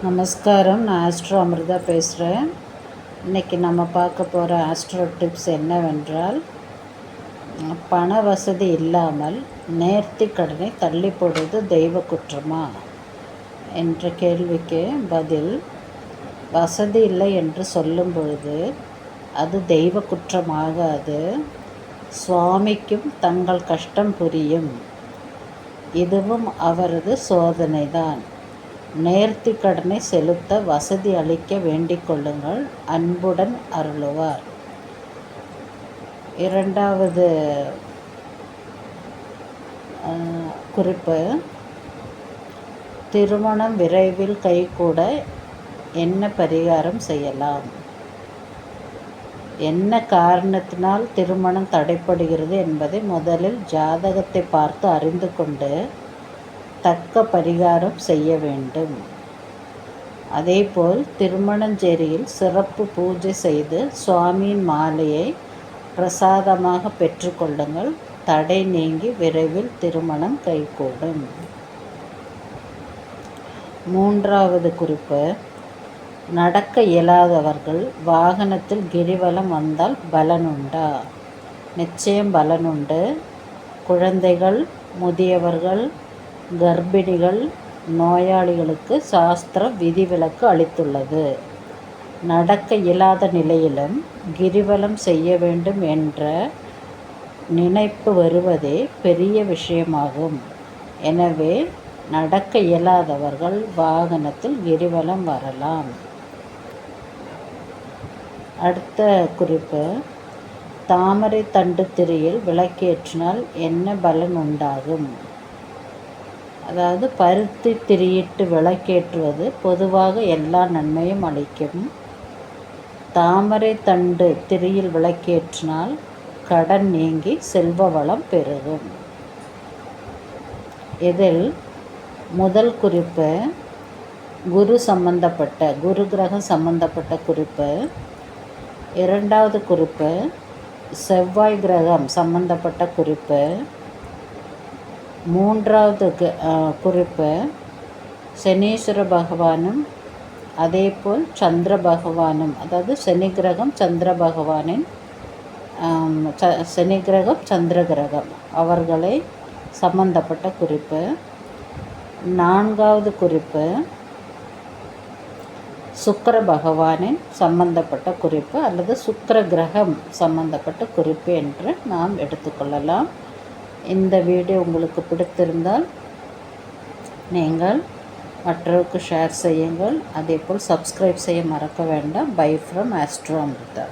நமஸ்காரம். நான் ஆஸ்ட்ரோ அமிர்தா பேசுகிறேன். இன்றைக்கி நம்ம பார்க்க போகிற ஆஸ்ட்ரோ டிப்ஸ் என்னவென்றால், பண வசதி இல்லாமல் நேர்த்தி கடனை தள்ளி போடுவது தெய்வ குற்றமா என்ற கேள்விக்கு பதில், வசதி இல்லை என்று சொல்லும் பொழுது அது தெய்வ குற்றமாகாது. சுவாமிக்கும் தங்கள் கஷ்டம் புரியும். இதுவும் அவரது சோதனைதான். நேர்த்தி கடனை செலுத்த வசதி அளிக்க வேண்டிக் கொள்ளுங்கள், அன்புடன் அருளுவார். இரண்டாவது குறிப்பு, திருமணம் விரைவில் கைகூட என்ன பரிகாரம் செய்யலாம்? என்ன காரணத்தினால் திருமணம் தடைப்படுகிறது என்பதை முதலில் ஜாதகத்தை பார்த்து அறிந்து கொண்டு தக்க பரிகாரம் செய்ய வேண்டும். அதேபோல் திருமணஞ்சேரியில் சிறப்பு பூஜை செய்து சுவாமியின் மாலையை பிரசாதமாக பெற்றுக்கொள்ளுங்கள். தடை நீங்கி விரைவில் திருமணம் கைகூடும். மூன்றாவது குறிப்பு, நடக்க இயலாதவர்கள் வாகனத்தில் கிரிவலம் வந்தால் பலனுண்டா? நிச்சயம் பலனுண்டு. குழந்தைகள், முதியவர்கள், கர்ப்பிணிகள், நோயாளிகளுக்கு சாஸ்திரம் விதிவிலக்கு அளித்துள்ளது. நடக்க இயலாத நிலையிலும் கிரிவலம் செய்ய வேண்டும் என்ற நினைப்பு வருவதே பெரிய விஷயமாகும். எனவே நடக்க இயலாதவர்கள் வாகனத்தில் கிரிவலம் வரலாம். அடுத்த குறிப்பு, தாமரை தண்டு திரியில் விளக்கேற்றினால் என்ன பலன் உண்டாகும்? அதாவது பருத்தி திரியிட்டு விளக்கேற்றுவது பொதுவாக எல்லா நன்மையும் அளிக்கும். தாமரை தண்டு திரியில் விளக்கேற்றினால் கடன் நீங்கி செல்வ வளம் பெருகும். இதில் முதல் குறிப்பு குரு கிரகம் சம்பந்தப்பட்ட குறிப்பு. இரண்டாவது குறிப்பு செவ்வாய் கிரகம் சம்பந்தப்பட்ட குறிப்பு. மூன்றாவது குறிப்பு சனீஸ்வர பகவானும் அதேபோல் சந்திர பகவானும், அதாவது சனி கிரகம் சந்திர பகவானின் சனி கிரகம் சந்திர கிரகம் அவர்களை சம்பந்தப்பட்ட குறிப்பு. நான்காவது குறிப்பு சுக்கிர பகவானின் சம்பந்தப்பட்ட குறிப்பு அல்லது சுக்கிர கிரகம் சம்பந்தப்பட்ட குறிப்பு என்று நாம் எடுத்துக்கொள்ளலாம். இந்த வீடியோ உங்களுக்கு பிடித்திருந்தால் நீங்கள் மற்றவருக்கு ஷேர் செய்யுங்கள். அதேபோல் சப்ஸ்கிரைப் செய்ய மறக்க வேண்டாம். Bye from astro Amrita.